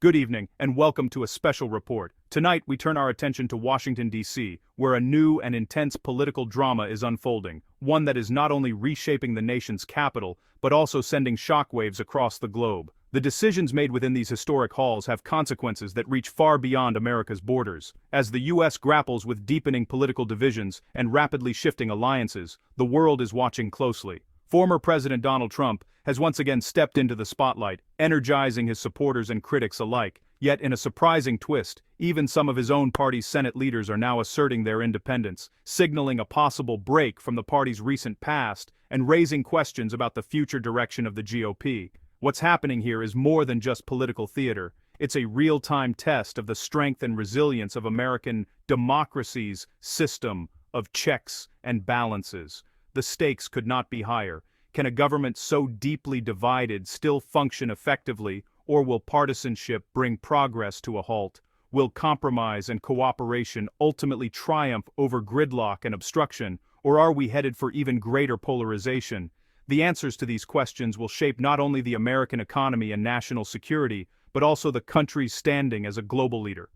Good evening, and welcome to a special report. Tonight, we turn our attention to Washington, D.C., where a new and intense political drama is unfolding, one that is not only reshaping the nation's capital, but also sending shockwaves across the globe. The decisions made within these historic halls have consequences that reach far beyond America's borders. As the U.S. grapples with deepening political divisions and rapidly shifting alliances, the world is watching closely. Former President Donald Trump has once again stepped into the spotlight, energizing his supporters and critics alike. Yet in a surprising twist, even some of his own party's Senate leaders are now asserting their independence, signaling a possible break from the party's recent past and raising questions about the future direction of the GOP. What's happening here is more than just political theater. It's a real-time test of the strength and resilience of American democracy's system of checks and balances. The stakes could not be higher. Can a government so deeply divided still function effectively, or will partisanship bring progress to a halt? Will compromise and cooperation ultimately triumph over gridlock and obstruction, or are we headed for even greater polarization? The answers to these questions will shape not only the American economy and national security, but also the country's standing as a global leader.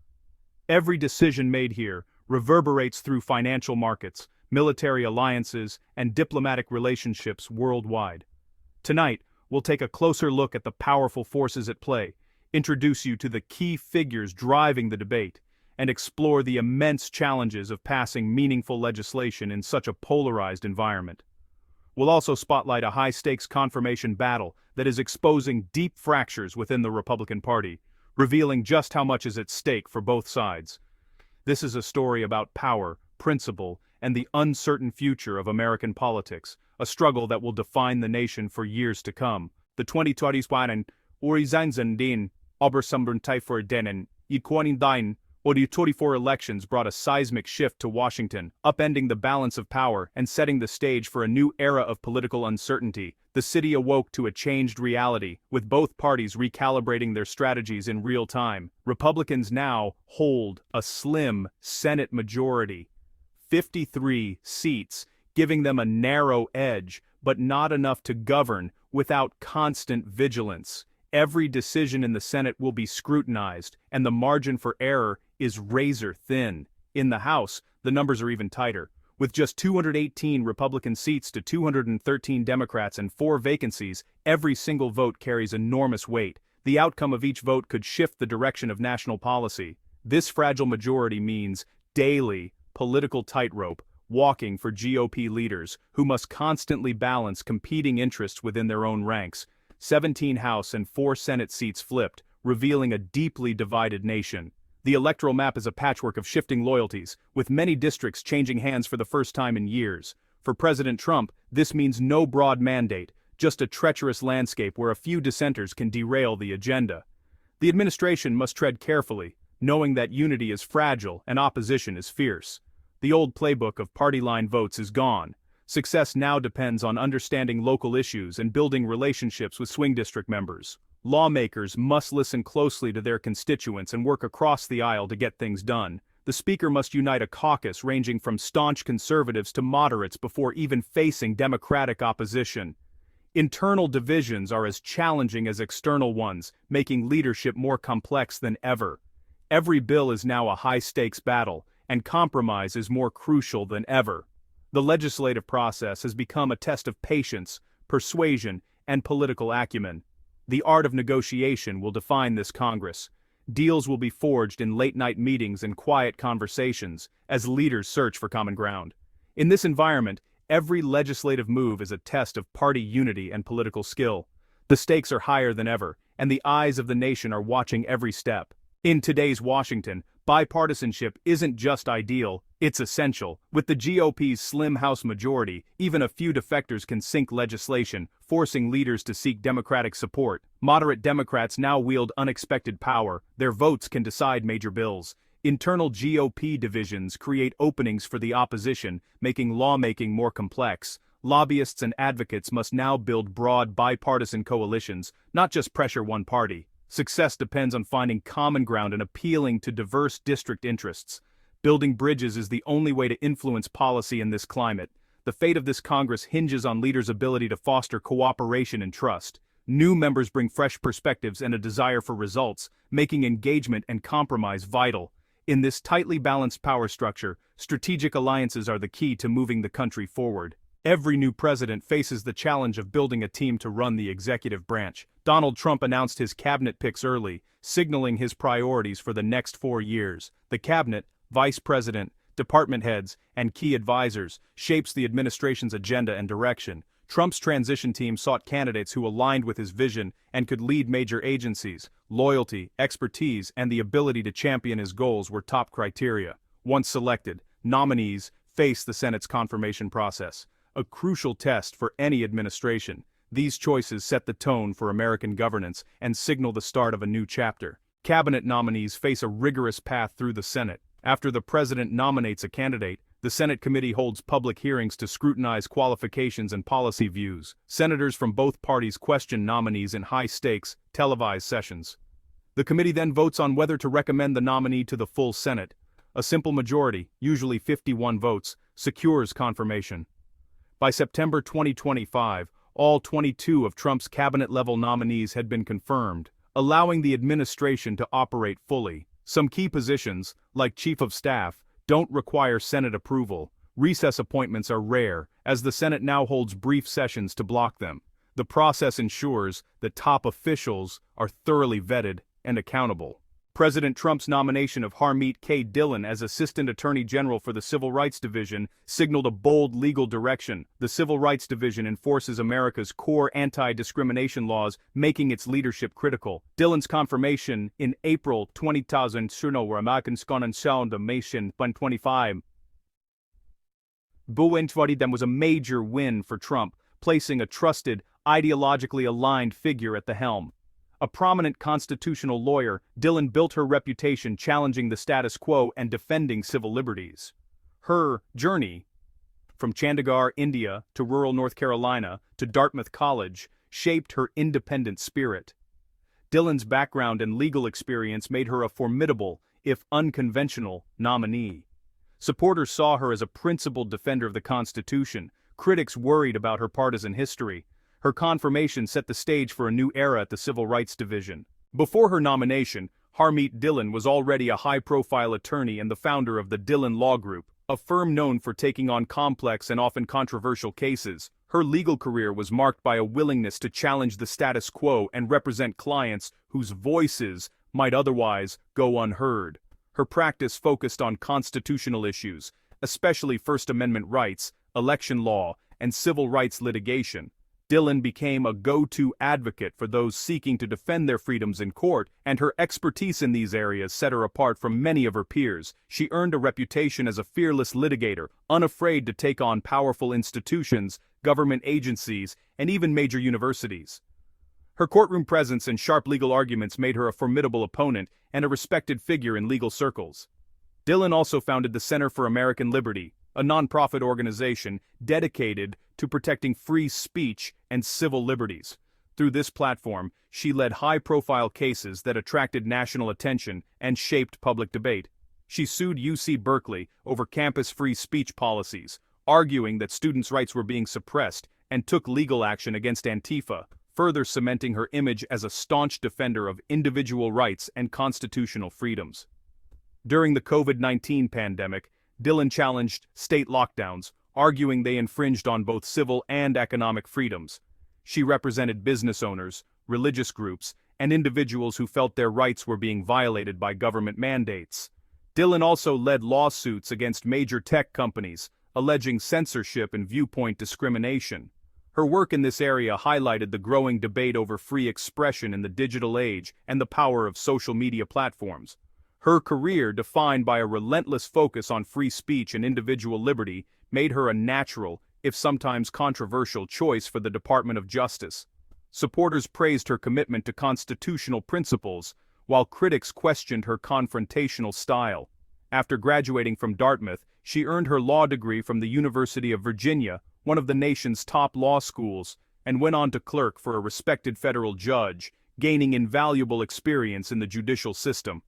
Every decision made here reverberates through financial markets, military alliances, and diplomatic relationships worldwide. Tonight, we'll take a closer look at the powerful forces at play, introduce you to the key figures driving the debate, and explore the immense challenges of passing meaningful legislation in such a polarized environment. We'll also spotlight a high-stakes confirmation battle that is exposing deep fractures within the Republican Party, revealing just how much is at stake for both sides. This is a story about power, principle, and the uncertain future of American politics, a struggle that will define the nation for years to come. The 2021 Urizansandin Obersumbrenteifer Equanindine or the 24 elections brought a seismic shift to Washington, upending the balance of power and setting the stage for a new era of political uncertainty. The city awoke to a changed reality, with both parties recalibrating their strategies in real time. Republicans now hold a slim Senate majority, 53 seats, giving them a narrow edge, but not enough to govern without constant vigilance. Every decision in the Senate will be scrutinized, and the margin for error is razor thin. In the House, the numbers are even tighter. With just 218 Republican seats to 213 Democrats and 4 vacancies, every single vote carries enormous weight. The outcome of each vote could shift the direction of national policy. This fragile majority means daily political tightrope walking for GOP leaders who must constantly balance competing interests within their own ranks. 17 House and 4 Senate seats flipped, revealing a deeply divided nation. The electoral map is a patchwork of shifting loyalties, with many districts changing hands for the first time in years. For President Trump, this means no broad mandate, just a treacherous landscape where a few dissenters can derail the agenda. The administration must tread carefully, knowing that unity is fragile and opposition is fierce. The old playbook of party-line votes is gone. Success now depends on understanding local issues and building relationships with swing district members. Lawmakers must listen closely to their constituents and work across the aisle to get things done. The Speaker must unite a caucus ranging from staunch conservatives to moderates before even facing Democratic opposition. Internal divisions are as challenging as external ones, making leadership more complex than ever. Every bill is now a high-stakes battle, and compromise is more crucial than ever. The legislative process has become a test of patience, persuasion, and political acumen. The art of negotiation will define this Congress. Deals will be forged in late-night meetings and quiet conversations as leaders search for common ground. In this environment, every legislative move is a test of party unity and political skill. The stakes are higher than ever, and the eyes of the nation are watching every step. In today's Washington, bipartisanship isn't just ideal, it's essential. With the GOP's slim House majority, even a few defectors can sink legislation, forcing leaders to seek Democratic support. Moderate Democrats now wield unexpected power. Their votes can decide major bills. Internal GOP divisions create openings for the opposition, making lawmaking more complex. Lobbyists and advocates must now build broad bipartisan coalitions, not just pressure one party. Success depends on finding common ground and appealing to diverse district interests. Building bridges is the only way to influence policy in this climate. The fate of this Congress hinges on leaders' ability to foster cooperation and trust. New members bring fresh perspectives and a desire for results, making engagement and compromise vital. In this tightly balanced power structure, strategic alliances are the key to moving the country forward. Every new president faces the challenge of building a team to run the executive branch. Donald Trump announced his cabinet picks early, signaling his priorities for the next 4 years. The cabinet, vice president, department heads, and key advisors, shapes the administration's agenda and direction. Trump's transition team sought candidates who aligned with his vision and could lead major agencies. Loyalty, expertise, and the ability to champion his goals were top criteria. Once selected, nominees face the Senate's confirmation process, a crucial test for any administration. These choices set the tone for American governance and signal the start of a new chapter. Cabinet nominees face a rigorous path through the Senate. After the president nominates a candidate, the Senate committee holds public hearings to scrutinize qualifications and policy views. Senators from both parties question nominees in high-stakes, televised sessions. The committee then votes on whether to recommend the nominee to the full Senate. A simple majority, usually 51 votes, secures confirmation. By September 2025, all 22 of Trump's cabinet-level nominees had been confirmed, allowing the administration to operate fully. Some key positions, like Chief of Staff, don't require Senate approval. Recess appointments are rare, as the Senate now holds brief sessions to block them. The process ensures that top officials are thoroughly vetted and accountable. President Trump's nomination of Harmeet K. Dillon as Assistant Attorney General for the Civil Rights Division signaled a bold legal direction. The Civil Rights Division enforces America's core anti-discrimination laws, making its leadership critical. Dillon's confirmation in April 2000 were Americans gone sound the nation 125. Buentvardidem was a major win for Trump, placing a trusted, ideologically aligned figure at the helm. A prominent constitutional lawyer, Dillon built her reputation challenging the status quo and defending civil liberties. Her journey, from Chandigarh, India, to rural North Carolina, to Dartmouth College, shaped her independent spirit. Dillon's background and legal experience made her a formidable, if unconventional, nominee. Supporters saw her as a principled defender of the Constitution. Critics worried about her partisan history. Her confirmation set the stage for a new era at the Civil Rights Division. Before her nomination, Harmeet Dillon was already a high-profile attorney and the founder of the Dillon Law Group, a firm known for taking on complex and often controversial cases. Her legal career was marked by a willingness to challenge the status quo and represent clients whose voices might otherwise go unheard. Her practice focused on constitutional issues, especially First Amendment rights, election law, and civil rights litigation. Dillon became a go-to advocate for those seeking to defend their freedoms in court, and her expertise in these areas set her apart from many of her peers. She earned a reputation as a fearless litigator, unafraid to take on powerful institutions, government agencies, and even major universities. Her courtroom presence and sharp legal arguments made her a formidable opponent and a respected figure in legal circles. Dillon also founded the Center for American Liberty, a nonprofit organization dedicated to protecting free speech and civil liberties. Through this platform, she led high-profile cases that attracted national attention and shaped public debate. She sued UC Berkeley over campus free speech policies, arguing that students' rights were being suppressed, and took legal action against Antifa, further cementing her image as a staunch defender of individual rights and constitutional freedoms. During the COVID-19 pandemic, Dillon challenged state lockdowns, arguing they infringed on both civil and economic freedoms. She represented business owners, religious groups, and individuals who felt their rights were being violated by government mandates. Dillon also led lawsuits against major tech companies, alleging censorship and viewpoint discrimination. Her work in this area highlighted the growing debate over free expression in the digital age and the power of social media platforms. Her career, defined by a relentless focus on free speech and individual liberty, made her a natural, if sometimes controversial, choice for the Department of Justice. Supporters praised her commitment to constitutional principles, while critics questioned her confrontational style. After graduating from Dartmouth, she earned her law degree from the University of Virginia, one of the nation's top law schools, and went on to clerk for a respected federal judge, gaining invaluable experience in the judicial system.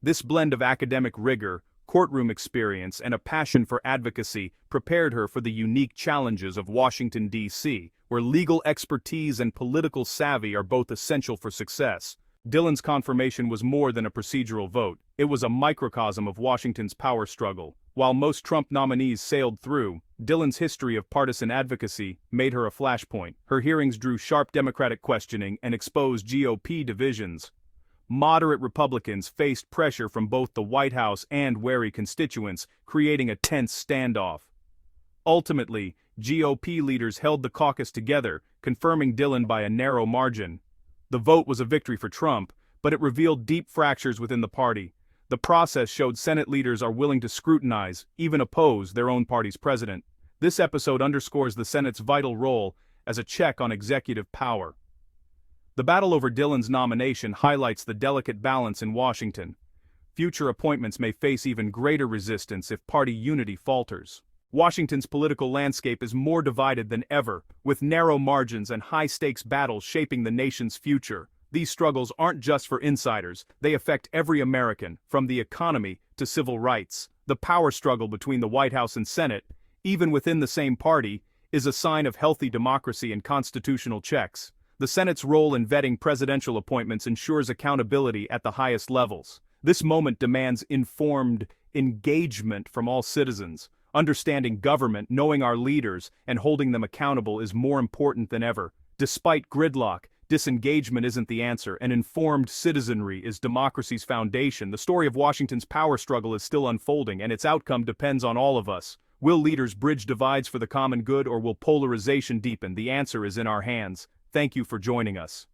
This blend of academic rigor, courtroom experience, and a passion for advocacy prepared her for the unique challenges of Washington, D.C., where legal expertise and political savvy are both essential for success. Dillon's confirmation was more than a procedural vote. It was a microcosm of Washington's power struggle. While most Trump nominees sailed through, Dillon's history of partisan advocacy made her a flashpoint. Her hearings drew sharp Democratic questioning and exposed GOP divisions. Moderate Republicans faced pressure from both the White House and wary constituents, creating a tense standoff. Ultimately, GOP leaders held the caucus together, confirming Dillon by a narrow margin. The vote was a victory for Trump, but it revealed deep fractures within the party. The process showed Senate leaders are willing to scrutinize, even oppose, their own party's president. This episode underscores the Senate's vital role as a check on executive power. The battle over Dillon's nomination highlights the delicate balance in Washington. Future appointments may face even greater resistance if party unity falters. Washington's political landscape is more divided than ever, with narrow margins and high-stakes battles shaping the nation's future. These struggles aren't just for insiders, they affect every American, from the economy to civil rights. The power struggle between the White House and Senate, even within the same party, is a sign of healthy democracy and constitutional checks. The Senate's role in vetting presidential appointments ensures accountability at the highest levels. This moment demands informed engagement from all citizens. Understanding government, knowing our leaders, and holding them accountable is more important than ever. Despite gridlock, disengagement isn't the answer. An informed citizenry is democracy's foundation. The story of Washington's power struggle is still unfolding, and its outcome depends on all of us. Will leaders bridge divides for the common good, or will polarization deepen? The answer is in our hands. Thank you for joining us.